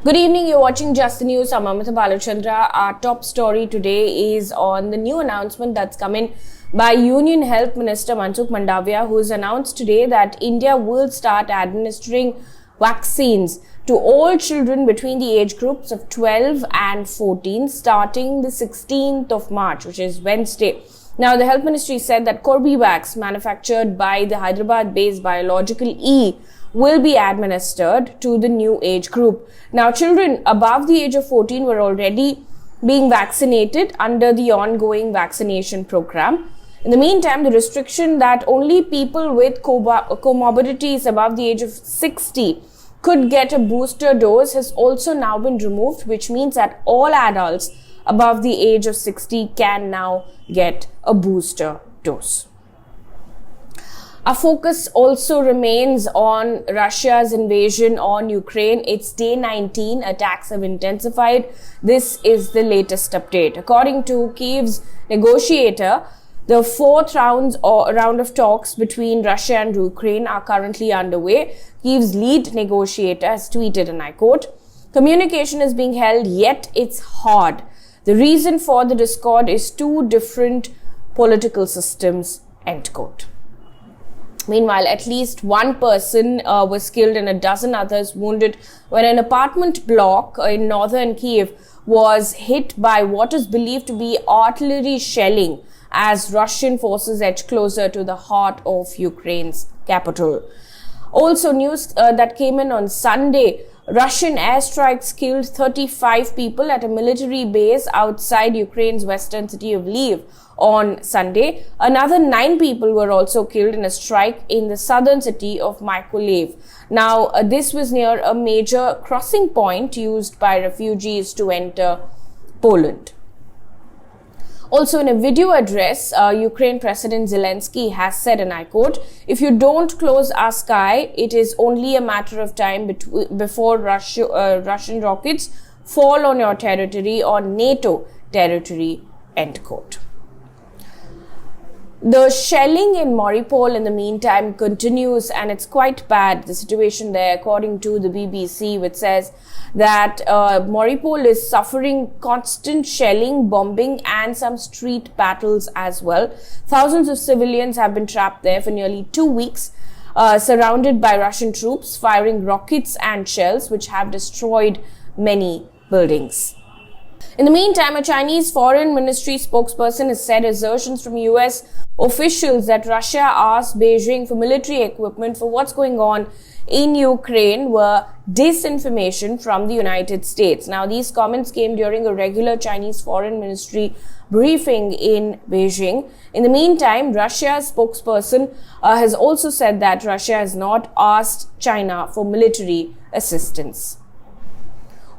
Good evening, you're watching Just the News. I'm Amita Balachandra. Our top story today is on the new announcement that's come in by Union Health Minister Mansukh Mandavia, who has announced today that India will start administering vaccines to all children between the age groups of 12 and 14 starting the 16th of March, which is Wednesday. Now, the Health Ministry said that Corbevax, manufactured by the Hyderabad-based Biological E, will be administered to the new age group. Now, children above the age of 14 were already being vaccinated under the ongoing vaccination program. In the meantime, the restriction that only people with comorbidities above the age of 60 could get a booster dose has also now been removed, which means that all adults above the age of 60 can now get a booster dose. Our focus also remains on Russia's invasion on Ukraine. It's day 19. Attacks have intensified. This is the latest update. According to Kyiv's negotiator, the fourth round of talks between Russia and Ukraine are currently underway. Kyiv's lead negotiator has tweeted, and I quote, "Communication is being held, yet it's hard. The reason for the discord is two different political systems," end quote. Meanwhile, at least one person was killed and a dozen others wounded when an apartment block in northern Kyiv was hit by what is believed to be artillery shelling as Russian forces edge closer to the heart of Ukraine's capital. Also, news that came in on Sunday, Russian airstrikes killed 35 people at a military base outside Ukraine's western city of Lviv on Sunday. Another 9 people were also killed in a strike in the southern city of Mykolaiv. Now, this was near a major crossing point used by refugees to enter Poland. Also, in a video address, Ukraine President Zelensky has said, and I quote, "If you don't close our sky, it is only a matter of time before Russian rockets fall on your territory or NATO territory," end quote. The shelling in Mariupol in the meantime continues, and it's quite bad, the situation there, according to the BBC, which says that Mariupol is suffering constant shelling, bombing, and some street battles as well. Thousands of civilians have been trapped there for nearly 2 weeks, surrounded by Russian troops firing rockets and shells, which have destroyed many buildings. In the meantime, a Chinese foreign ministry spokesperson has said assertions from US officials that Russia asked Beijing for military equipment for what's going on in Ukraine were disinformation from the United States. Now, these comments came during a regular Chinese foreign ministry briefing in Beijing. In the meantime, Russia's spokesperson has also said that Russia has not asked China for military assistance.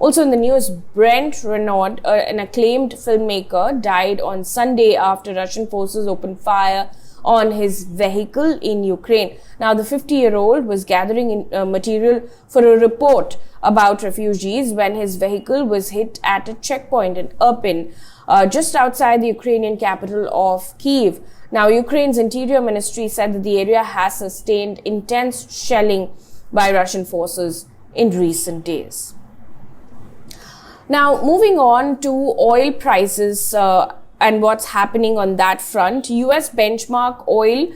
Also in the news, Brent Renaud, an acclaimed filmmaker, died on Sunday after Russian forces opened fire on his vehicle in Ukraine. Now, the 50-year-old was gathering material for a report about refugees when his vehicle was hit at a checkpoint in Irpin, just outside the Ukrainian capital of Kyiv. Now, Ukraine's Interior Ministry said that the area has sustained intense shelling by Russian forces in recent days. Now, moving on to oil prices and what's happening on that front, US benchmark oil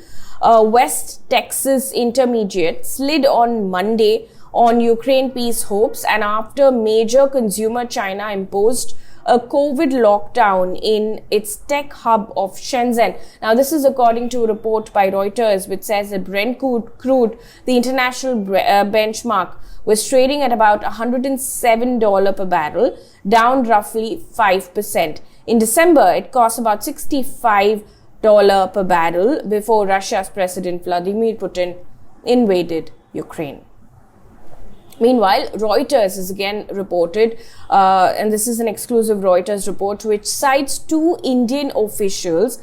West Texas Intermediate slid on Monday on Ukraine peace hopes and after major consumer China imposed a COVID lockdown in its tech hub of Shenzhen. Now, this is according to a report by Reuters, which says that Brent crude, the international benchmark, was trading at about $107 per barrel, down roughly 5%. In December, it cost about $65 per barrel before Russia's President Vladimir Putin invaded Ukraine. Meanwhile, Reuters has again reported, and this is an exclusive Reuters report, which cites 2 Indian officials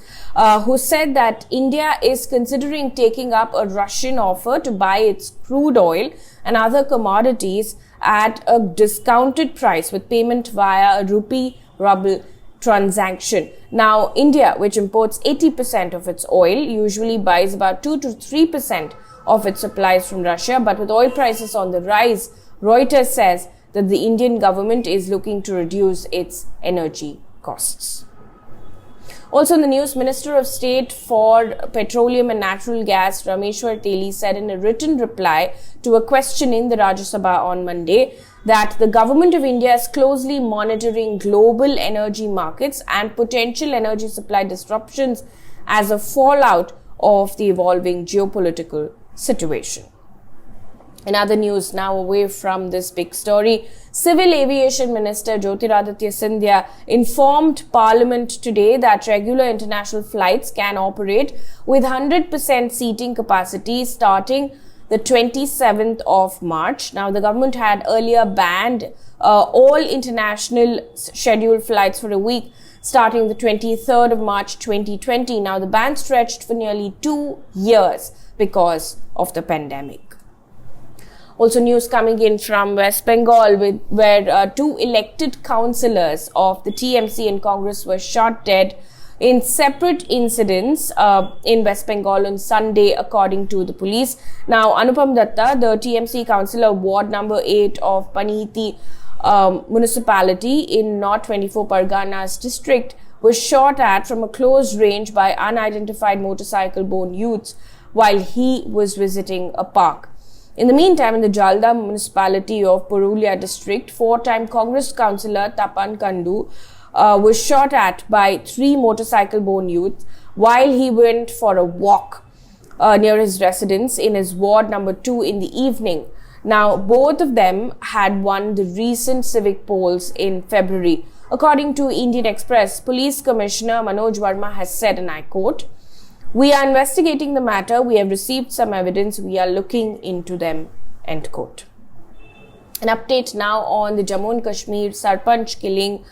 who said that India is considering taking up a Russian offer to buy its crude oil and other commodities at a discounted price with payment via a rupee-ruble transaction. Now, India, which imports 80% of its oil, usually buys about 2 to 3% of its supplies from Russia, but with oil prices on the rise, Reuters says that the Indian government is looking to reduce its energy costs. Also in the news, Minister of State for Petroleum and Natural Gas Rameshwar Teli said in a written reply to a question in the Rajya Sabha on Monday that the government of India is closely monitoring global energy markets and potential energy supply disruptions as a fallout of the evolving geopolitical situation. In other news, now away from this big story, Civil Aviation Minister Jyotiraditya Scindia informed Parliament today that regular international flights can operate with 100% seating capacity starting the 27th of March. Now, the government had earlier banned all international scheduled flights for a week starting the 23rd of March 2020. Now, the ban stretched for nearly 2 years because of the pandemic. Also news coming in from West Bengal where two elected councillors of the TMC and Congress were shot dead in separate incidents in West Bengal on Sunday, according to the police. Now, Anupam Datta, the TMC councillor, Ward number 8 of Panihiti municipality in North 24 Parganas district, was shot at from a close range by unidentified motorcycle-borne youths while he was visiting a park. In the meantime, in the Jalda municipality of Purulia district, 4-time Congress councillor Tapan Kandu was shot at by 3 motorcycle-borne youths while he went for a walk near his residence in his ward number 2 in the evening. Now, both of them had won the recent civic polls in February. According to Indian Express, Police Commissioner Manoj Verma has said, and I quote, "We are investigating the matter. We have received some evidence. We are looking into them." End quote. An update now on the Jammu and Kashmir Sarpanch killing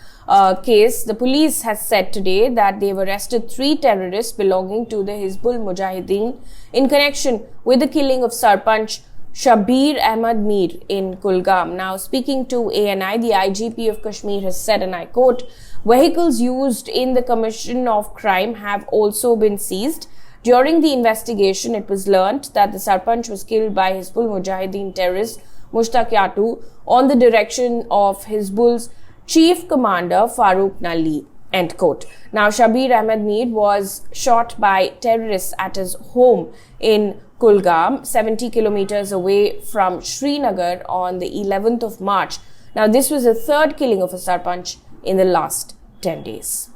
case. The police has said today that they have arrested 3 terrorists belonging to the Hizbul Mujahideen in connection with the killing of Sarpanch Shabir Ahmad Mir in Kulgam. Now, speaking to ANI, the IGP of Kashmir has said, and I quote, "Vehicles used in the commission of crime have also been seized. During the investigation, it was learnt that the Sarpanch was killed by Hizbul Mujahideen terrorist Mushtaq Yatu on the direction of Hizbul's chief commander Farooq Nali." End quote. Now, Shabir Ahmed Mir was shot by terrorists at his home in Kulgam, 70 kilometers away from Srinagar on the 11th of March. Now, this was the 3rd killing of a Sarpanch in the last 10 days.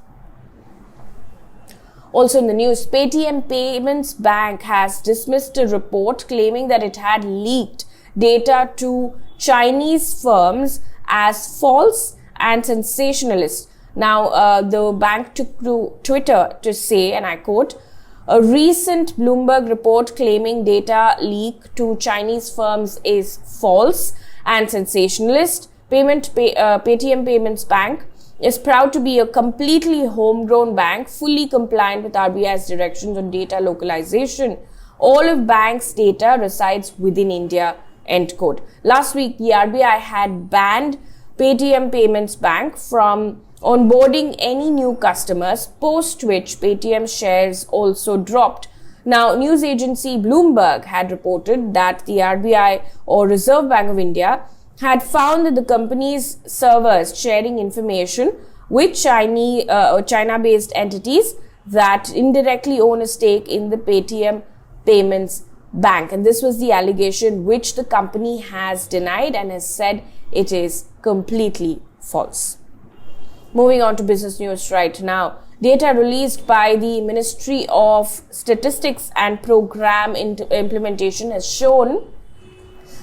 Also in the news, Paytm Payments Bank has dismissed a report claiming that it had leaked data to Chinese firms as false and sensationalist. Now, the bank took to Twitter to say, and I quote, "A recent Bloomberg report claiming data leak to Chinese firms is false and sensationalist. Paytm Payments Bank is proud to be a completely homegrown bank, fully compliant with RBI's directions on data localization. All of bank's data resides within India." End quote. Last week, the RBI had banned Paytm Payments Bank from onboarding any new customers, post which Paytm shares also dropped. Now, news agency Bloomberg had reported that the RBI, or Reserve Bank of India, had found that the company's servers sharing information with China-based entities that indirectly own a stake in the Paytm Payments Bank. And this was the allegation which the company has denied and has said it is completely false. Moving on to business news right now. Data released by the Ministry of Statistics and Program Implementation has shown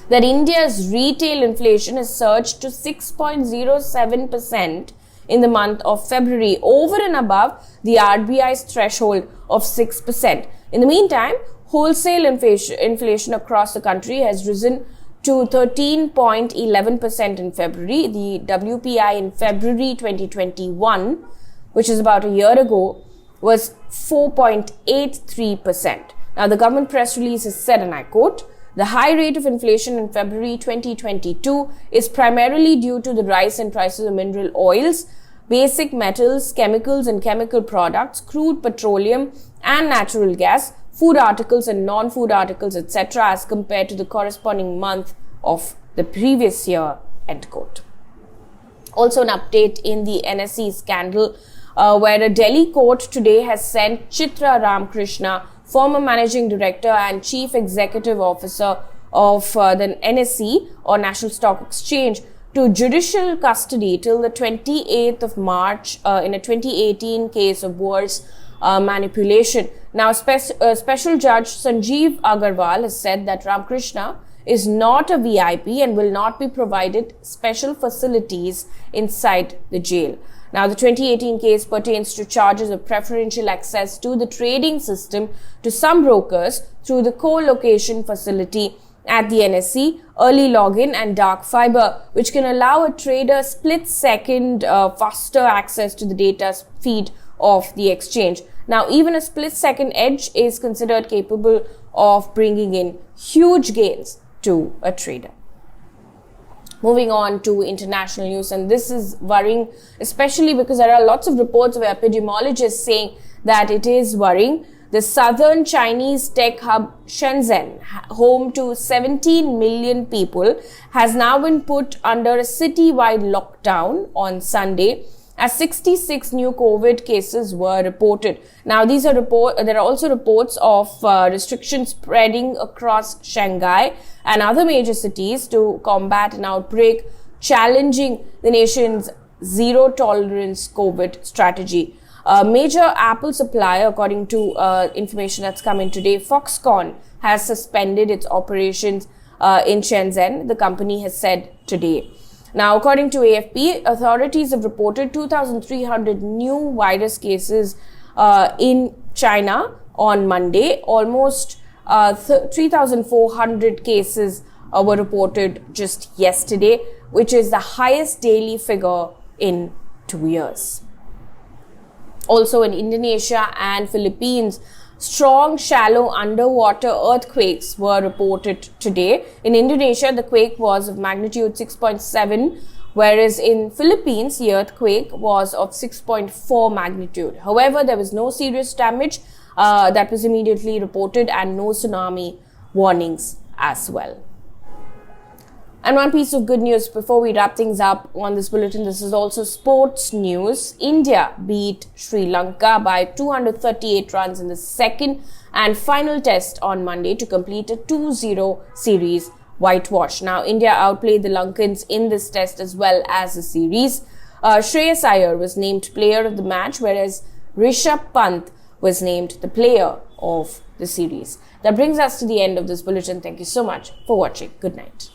that India's retail inflation has surged to 6.07% in the month of February, over and above the RBI's threshold of 6%. In the meantime, wholesale inflation across the country has risen to 13.11% in February. The WPI in February 2021, which is about a year ago, was 4.83%. Now, the government press release has said, and I quote, "The high rate of inflation in February 2022 is primarily due to the rise in prices of mineral oils, basic metals, chemicals and chemical products, crude petroleum and natural gas, food articles and non-food articles, etc. as compared to the corresponding month of the previous year." end quote. Also an update in the NSE scandal, where a Delhi court today has sent Chitra Ramakrishna, former managing director and chief executive officer of the NSE or National Stock Exchange, to judicial custody till the 28th of March in a 2018 case of Bourse manipulation. Now, Special Judge Sanjeev Agarwal has said that Ramakrishna is not a VIP and will not be provided special facilities inside the jail. Now, the 2018 case pertains to charges of preferential access to the trading system to some brokers through the co-location facility at the NSE, early login and dark fiber, which can allow a trader split-second faster access to the data feed of the exchange. Now, even a split-second edge is considered capable of bringing in huge gains to a trader. Moving on to international news, and this is worrying, especially because there are lots of reports of epidemiologists saying that it is worrying. The southern Chinese tech hub Shenzhen, home to 17 million people, has now been put under a citywide lockdown on Sunday, as 66 new COVID cases were reported. Now, there are also reports of restrictions spreading across Shanghai and other major cities to combat an outbreak, challenging the nation's zero-tolerance COVID strategy. A major Apple supplier, according to information that's come in today, Foxconn, has suspended its operations in Shenzhen, the company has said today. Now, according to AFP, authorities have reported 2,300 new virus cases in China on Monday. Almost 3,400 cases were reported just yesterday, which is the highest daily figure in 2 years. Also in Indonesia and Philippines, strong shallow underwater earthquakes were reported today. In Indonesia, the quake was of magnitude 6.7, whereas in Philippines, the earthquake was of 6.4 magnitude. However, there was no serious damage that was immediately reported and no tsunami warnings as well. And one piece of good news before we wrap things up on this bulletin, this is also sports news. India beat Sri Lanka by 238 runs in the second and final test on Monday to complete a 2-0 series whitewash. Now, India outplayed the Lankans in this test as well as the series. Shreyas Iyer was named player of the match, whereas Rishabh Pant was named the player of the series. That brings us to the end of this bulletin. Thank you so much for watching. Good night.